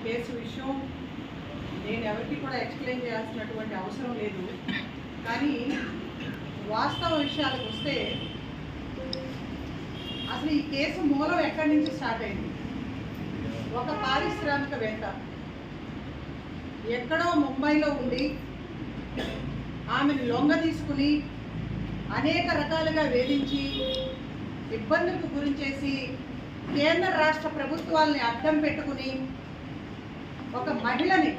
Case విషయం నేను ఎవరికి కూడా ఎక్స్ప్లెయిన్ చేయాల్సినటువంటి అవసరం లేదు. కానీ వాస్తవ విషయాలకు వస్తే అసలు ఈ కేసు మూలం ఎక్కడి నుంచి స్టార్ట్ అయింది? ఒక పారిశ్రామికవేత్త ఎక్కడో ముంబైలో ఉండి ఆమెను లొంగ తీసుకుని అనేక రకాలుగా వేధించి ఇబ్బందులకు గురించేసి కేంద్ర రాష్ట్ర ప్రభుత్వాల్ని అడ్డం పెట్టుకుని ఒక మహిళని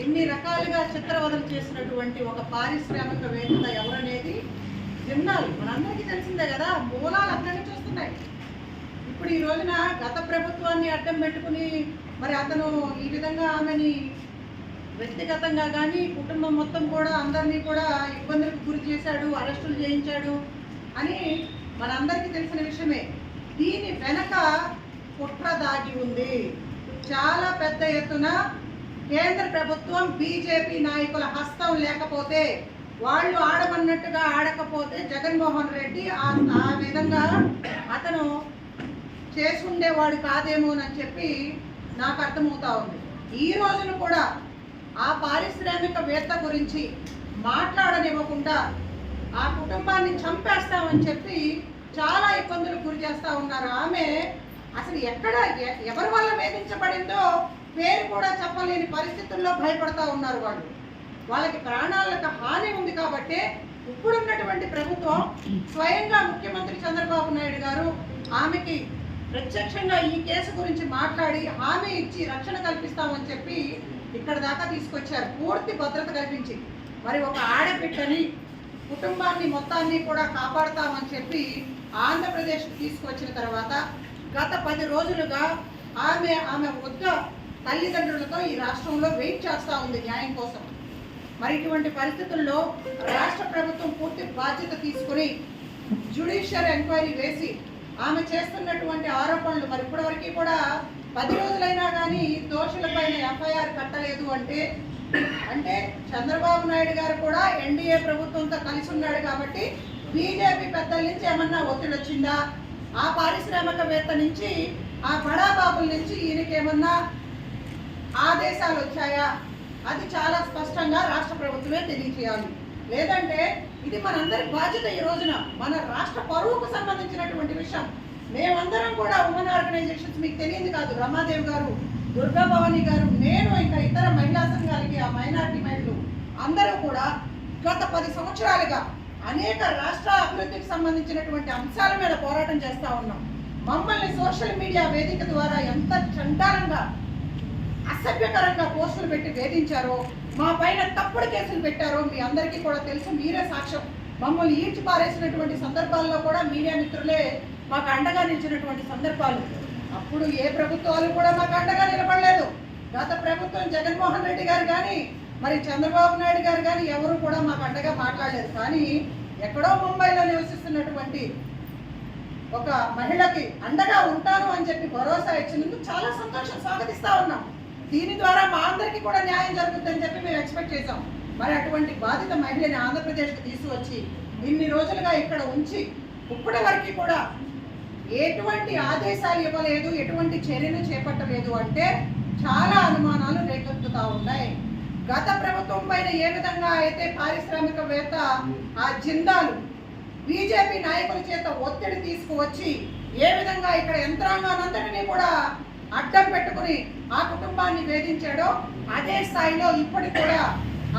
ఇన్ని రకాలుగా చిత్రవదలు చేసినటువంటి ఒక పారిశ్రామికవేత్త ఎవరనేది జిన్నాలు మనందరికీ తెలిసిందే కదా. మూలాలు అక్కడి నుంచి వస్తున్నాయి. ఇప్పుడు ఈ రోజున గత ప్రభుత్వాన్ని అడ్డం పెట్టుకుని మరి అతను ఈ విధంగా ఆమెని వ్యక్తిగతంగా కానీ కుటుంబం మొత్తం కూడా అందరినీ కూడా ఇబ్బందులకు గురి చేశాడు, అరెస్టులు చేయించాడు అని మనందరికీ తెలిసిన విషయమే. దీని వెనక కుట్ర దాగి ఉంది. చాలా పెద్ద ఎత్తున కేంద్ర ప్రభుత్వం బీజేపీ నాయకుల హస్తం లేకపోతే, వాళ్ళు ఆడమన్నట్టుగా ఆడకపోతే జగన్మోహన్ రెడ్డి ఆ విధంగా అతను చేసుండేవాడు కాదేమోనని చెప్పి నాకు అర్థమవుతా ఉంది. ఈ రోజున కూడా ఆ పారిశ్రామికవేత్త గురించి మాట్లాడనివ్వకుండా ఆ కుటుంబాన్ని చంపేస్తామని చెప్పి చాలా ఇబ్బందులకు గురి చేస్తూ ఉన్నారు. ఆమె అసలు ఎక్కడ ఎవరి వల్ల వేధించబడిందో పేరు కూడా చెప్పలేని పరిస్థితుల్లో భయపడతా ఉన్నారు. వాళ్ళకి ప్రాణాలకు హాని ఉంది కాబట్టి ఇప్పుడున్నటువంటి ప్రభుత్వం స్వయంగా ముఖ్యమంత్రి చంద్రబాబు నాయుడు గారు ఆమెకి ప్రత్యక్షంగా ఈ కేసు గురించి మాట్లాడి హామీ ఇచ్చి రక్షణ కల్పిస్తామని చెప్పి ఇక్కడ దాకా తీసుకొచ్చారు, పూర్తి భద్రత కల్పించి. మరి ఒక ఆడబిడ్డని కుటుంబాన్ని మొత్తాన్ని కూడా కాపాడుతామని చెప్పి ఆంధ్రప్రదేశ్కి తీసుకొచ్చిన తర్వాత గత 10 రోజులుగా ఆమె వద్ద తల్లిదండ్రులతో ఈ రాష్ట్రంలో వెయిట్ చేస్తూ ఉంది న్యాయం కోసం. మరి ఇటువంటి పరిస్థితుల్లో రాష్ట్ర ప్రభుత్వం పూర్తి బాధ్యత తీసుకుని జ్యుడిషియల్ ఎంక్వైరీ వేసి ఆమె చేస్తున్నటువంటి ఆరోపణలు మరి ఇప్పటివరకు కూడా 10 రోజులైనా కానీ దోషులపైన ఎఫ్ఐఆర్ కట్టలేదు అంటే చంద్రబాబు నాయుడు గారు కూడా ఎన్డీఏ ప్రభుత్వంతో కలిసి ఉన్నాడు కాబట్టి బీజేపీ పెద్దల నుంచి ఏమన్నా ఒత్తిడి వచ్చిందా, ఆ పారిశ్రామికవేత్త నుంచి ఆ బడాబాబుల నుంచి ఈయనకేమన్నా ఆదేశాలు వచ్చాయా, అది చాలా స్పష్టంగా రాష్ట్ర ప్రభుత్వమే తెలియచేయాలి. లేదంటే ఇది మనందరి బాధ్యత. ఈ రోజున మన రాష్ట్ర పరువుకు సంబంధించినటువంటి విషయం. మేమందరం కూడా ఉమెన్ ఆర్గనైజేషన్స్, మీకు తెలియదు కాదు, రమాదేవి గారు, దుర్గా భవానీ గారు, నేను ఇంకా ఇతర మహిళా సంఘాలకి ఆ మైనార్టీ మహిళలు అందరూ కూడా గత 10 సంవత్సరాలుగా అనేక రాష్ట్ర అభివృద్ధికి సంబంధించినటువంటి అంశాల మీద పోరాటం చేస్తూ ఉన్నాం. మమ్మల్ని సోషల్ మీడియా వేదిక ద్వారా ఎంత చండాలంగా అసభ్యకరంగా పోస్టులు పెట్టి వేధించారో, మా పైన తప్పుడు కేసులు పెట్టారో మీ అందరికీ కూడా తెలుసు. మీరే సాక్ష్యం. మమ్మల్ని ఈడ్చి పారేసినటువంటి సందర్భాల్లో కూడా మీడియా మిత్రులే మాకు అండగా నిలిచినటువంటి సందర్భాలు. అప్పుడు ఏ ప్రభుత్వాలు కూడా మాకు అండగా నిలబడలేదు. గత ప్రభుత్వం జగన్మోహన్ రెడ్డి గారు కానీ మరి చంద్రబాబు నాయుడు గారు కానీ ఎవరు కూడా మాకు అండగా మాట్లాడలేదు. కానీ ఎక్కడో ముంబైలో నివసిస్తున్నటువంటి ఒక మహిళకి అండగా ఉంటాను అని చెప్పి భరోసా ఇచ్చినందుకు చాలా సంతోషం, స్వాగతిస్తా ఉన్నాం. దీని ద్వారా మా అందరికీ కూడా న్యాయం జరుగుతుందని చెప్పి మేము ఎక్స్పెక్ట్ చేసాం. మరి అటువంటి బాధిత మహిళని ఆంధ్రప్రదేశ్కి తీసుకువచ్చి ఇన్ని రోజులుగా ఇక్కడ ఉంచి ఇప్పటి వరకు కూడా ఎటువంటి ఆదేశాలు ఇవ్వలేదు, ఎటువంటి చర్యలు చేపట్టలేదు అంటే చాలా అనుమానాలు రేకెత్తుతూ ఉన్నాయి. గత ప్రభుత్వం పైన ఏ విధంగా అయితే పారిశ్రామికవేత్త ఆ జిందాలు బీజేపీ నాయకుల చేత ఒత్తిడి తీసుకువచ్చి ఏ విధంగా ఇక్కడ యంత్రాంగానంతటినీ కూడా అడ్డం పెట్టుకుని ఆ కుటుంబాన్ని వేధించాడో అదే స్థాయిలో ఇప్పటికి కూడా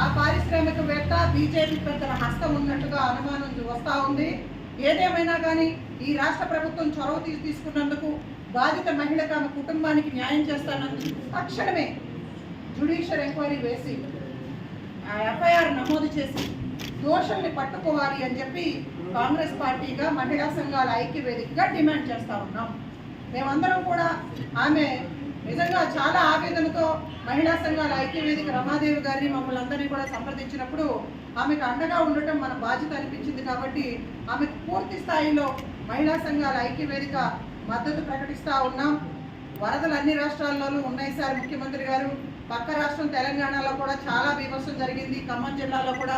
ఆ పారిశ్రామికవేత్త బీజేపీ పెద్దల హస్తం ఉన్నట్టుగా అనుమానం వస్తూ ఉంది. ఏదేమైనా కానీ ఈ రాష్ట్ర ప్రభుత్వం చొరవ తీసుకున్నందుకు బాధిత మహిళకు ఆమె కుటుంబానికి న్యాయం చేస్తానందుకు తక్షణమే జ్యుడిషియల్ ఎంక్వైరీ వేసి ఆ ఎఫ్ఐఆర్ నమోదు చేసి దోషుల్ని పట్టుకోవాలి అని చెప్పి కాంగ్రెస్ పార్టీగా మహిళా సంఘాల ఐక్యవేదికగా డిమాండ్ చేస్తూ ఉన్నాం. మేమందరం కూడా ఆమె నిజంగా చాలా ఆవేదనతో మహిళా సంఘాల ఐక్యవేదిక రమాదేవి గారిని మమ్మల్ని అందరినీ కూడా సంప్రదించినప్పుడు ఆమెకు అండగా ఉండటం మన బాధ్యత అనిపించింది. కాబట్టి ఆమెకు పూర్తి స్థాయిలో మహిళా సంఘాల ఐక్యవేదిక మద్దతు ప్రకటిస్తూ ఉన్నాం. వరదలు అన్ని రాష్ట్రాల్లోనూ ఉన్నాయి సార్. ముఖ్యమంత్రి గారు పక్క రాష్ట్రం తెలంగాణలో కూడా చాలా బీభత్సం జరిగింది, ఖమ్మం జిల్లాలో కూడా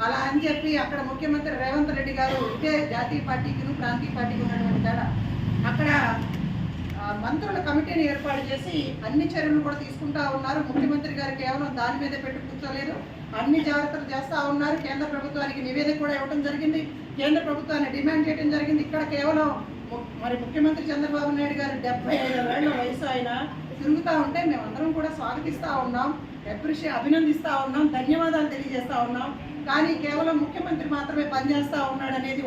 అలా అని చెప్పి అక్కడ ముఖ్యమంత్రి రేవంత్ రెడ్డి గారు ఇదే జాతీయ పార్టీకి ప్రాంతీయ పార్టీకి ఉన్నటువంటి తేడా అక్కడ మంత్రుల కమిటీని ఏర్పాటు చేసి అన్ని చర్యలు కూడా తీసుకుంటా ఉన్నారు. ముఖ్యమంత్రి గారు కేవలం దాని మీదే పెట్టి కూర్చోలేదు, అన్ని జాగ్రత్తలు చేస్తూ ఉన్నారు. కేంద్ర ప్రభుత్వానికి నివేదిక కూడా ఇవ్వడం జరిగింది, కేంద్ర ప్రభుత్వాన్ని డిమాండ్ చేయడం జరిగింది. ఇక్కడ కేవలం మరి ముఖ్యమంత్రి చంద్రబాబు నాయుడు గారు 75 ఏళ్ల వయసు ఆయన తిరుగుతూ ఉంటే మేమందరం కూడా స్వాగతిస్తూ ఉన్నాం, అభినందిస్తూ ఉన్నాం, ధన్యవాదాలు తెలియజేస్తూ ఉన్నాం. కానీ కేవలం ముఖ్యమంత్రి మాత్రమే పనిచేస్తూ ఉన్నాడు అనేది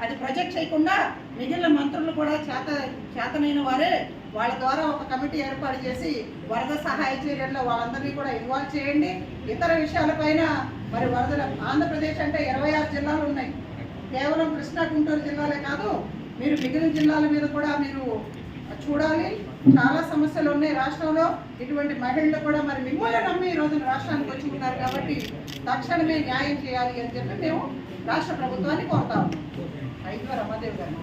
అది ప్రొజెక్ట్ చేయకుండా మిగిలిన మంత్రులు కూడా చేతనైన వారే వాళ్ళ ద్వారా ఒక కమిటీ ఏర్పాటు చేసి వరద సహాయ చర్యల్లో వాళ్ళందరినీ కూడా ఇన్వాల్వ్ చేయండి. ఇతర విషయాలపైన మరి వరదల ఆంధ్రప్రదేశ్ అంటే 26 జిల్లాలు ఉన్నాయి, కేవలం కృష్ణా గుంటూరు జిల్లాలే కాదు, మీరు మిగిలిన జిల్లాల మీద కూడా మీరు చూడాలి. చాలా సమస్యలు ఉన్నాయి రాష్ట్రంలో. ఇటువంటి మహిళలు కూడా మరి మిమ్మల్ని నమ్మి ఈ రోజున రాష్ట్రానికి వచ్చి ఉన్నారు కాబట్టి తక్షణమే న్యాయం చేయాలి అని చెప్పి మేము రాష్ట్ర ప్రభుత్వాన్ని కోరుతాము. ఐదు రమాదేవి గారు.